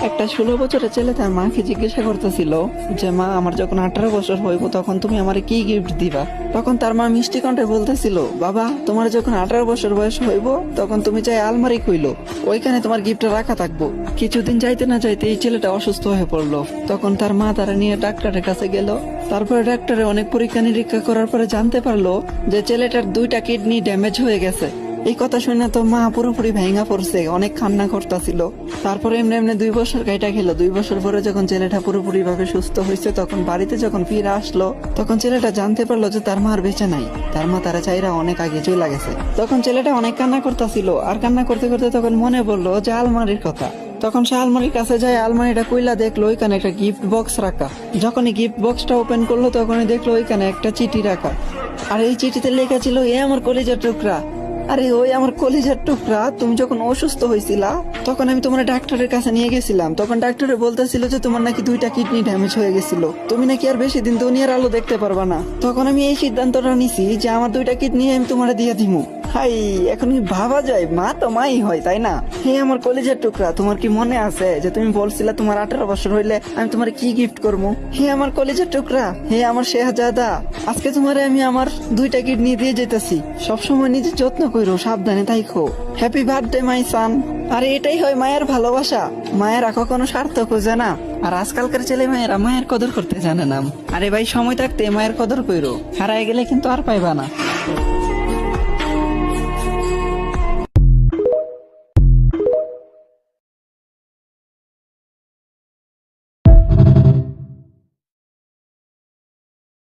একটা 16 বছরের ছেলে তার মাকে জিজ্ঞাসা করতেছিল যে মা, আমার যখন 18 বছর হইব তখন তুমি আমারে কি গিফট দিবা। তখন তার মা মিষ্টি কণ্ঠে বলতেছিল, বাবা, তোমার যখন 18 বছর বয়স হইব তখন তুমি চাই আলমারি খুইলো, ওইখানে তোমার গিফটটা রাখা থাকবো। কিছুদিন যাইতে না যাইতে এই ছেলেটা অসুস্থ হয়ে পড়লো। তখন তার মা তারা নিয়ে ডাক্তারের কাছে গেল। তারপরে ডাক্তারে অনেক পরীক্ষা নিরীক্ষা করার পরে জানতে পারলো যে ছেলেটার 2টা কিডনি ড্যামেজ হয়ে গেছে। এই কথা শুনে তো মা পুরোপুরি ভেঙা পড়ছে, অনেক কান্না করতেছিল। তারপরে এমনি এমনি 2 বছর গাইটা খেলো। 2 বছর পরে যখন ছেলেটা পুরোপুরি ভাবে সুস্থ হয়েছে, তখন বাড়িতে যখন ফিরে আসলো, তখন ছেলেটা জানতে পারলো যে তার মা আর বেঁচে নাই। তার মা তারা চাইরা অনেক আগে চলে গেছে। তখন ছেলেটা অনেক কান্না করতেছিল, আর কান্না করতে করতে তখন মনে পড়লো যে আলমারির কথা। তখন সে আলমারির কাছে যায়, আলমারিটা কইলা দেখলো ওইখানে একটা গিফট বক্স রাখা। যখনই গিফট বক্সটা ওপেন করলো তখনই দেখলো ওইখানে একটা চিঠি রাখা। আর এই চিঠিতে লেখা ছিল, এ আমার কলিজার টুকরা। আরে ওই আমার কলিজার টুকরা, তুমি যখন অসুস্থ হয়েছিলা তখন আমি তোমার ডাক্তারের কাছে নিয়ে গেছিলাম। তখন ডাক্তারে বলতেছিল যে তোমার নাকি 2টা কিডনি ড্যামেজ হয়ে গেছিল, তুমি নাকি আর বেশি দিন দুনিয়ার আলো দেখতে পারবা না। তখন আমি এই সিদ্ধান্তটা নিছি যে আমার 2টা কিডনি আমি তোমার দিয়ে দিমু। হাই, এখন কি ভাবা যায়, মা তো মাই হয়, তাই না? হে আমার কলিজার টুকরা, তোমার কি মনে আছে যে তুমি বলছিলা তোমার 18 বছর হইলে আমি তোমার কি গিফট করবো? হে আমার কলিজার টুকরা, হে আমার শেহজাদা, আজকে তোমারে আমি আমার 2টা কিডনি দিয়ে যেতেছি। সবসময় নিজের যত্ন করো, সাবধানে থাইকো। হ্যাপি বার্থডে মাই সান। আরে এটাই হয় মায়ের ভালোবাসা। মায়েরা কখনো স্বার্থ খোঁজে না। আর আজকালকার ছেলে মেয়েরা মায়ের কদর করতে জানে না। আরে ভাই, সময় থাকতে মায়ের কদর করো, হারায় গেলে কিন্তু আর পাইবা না।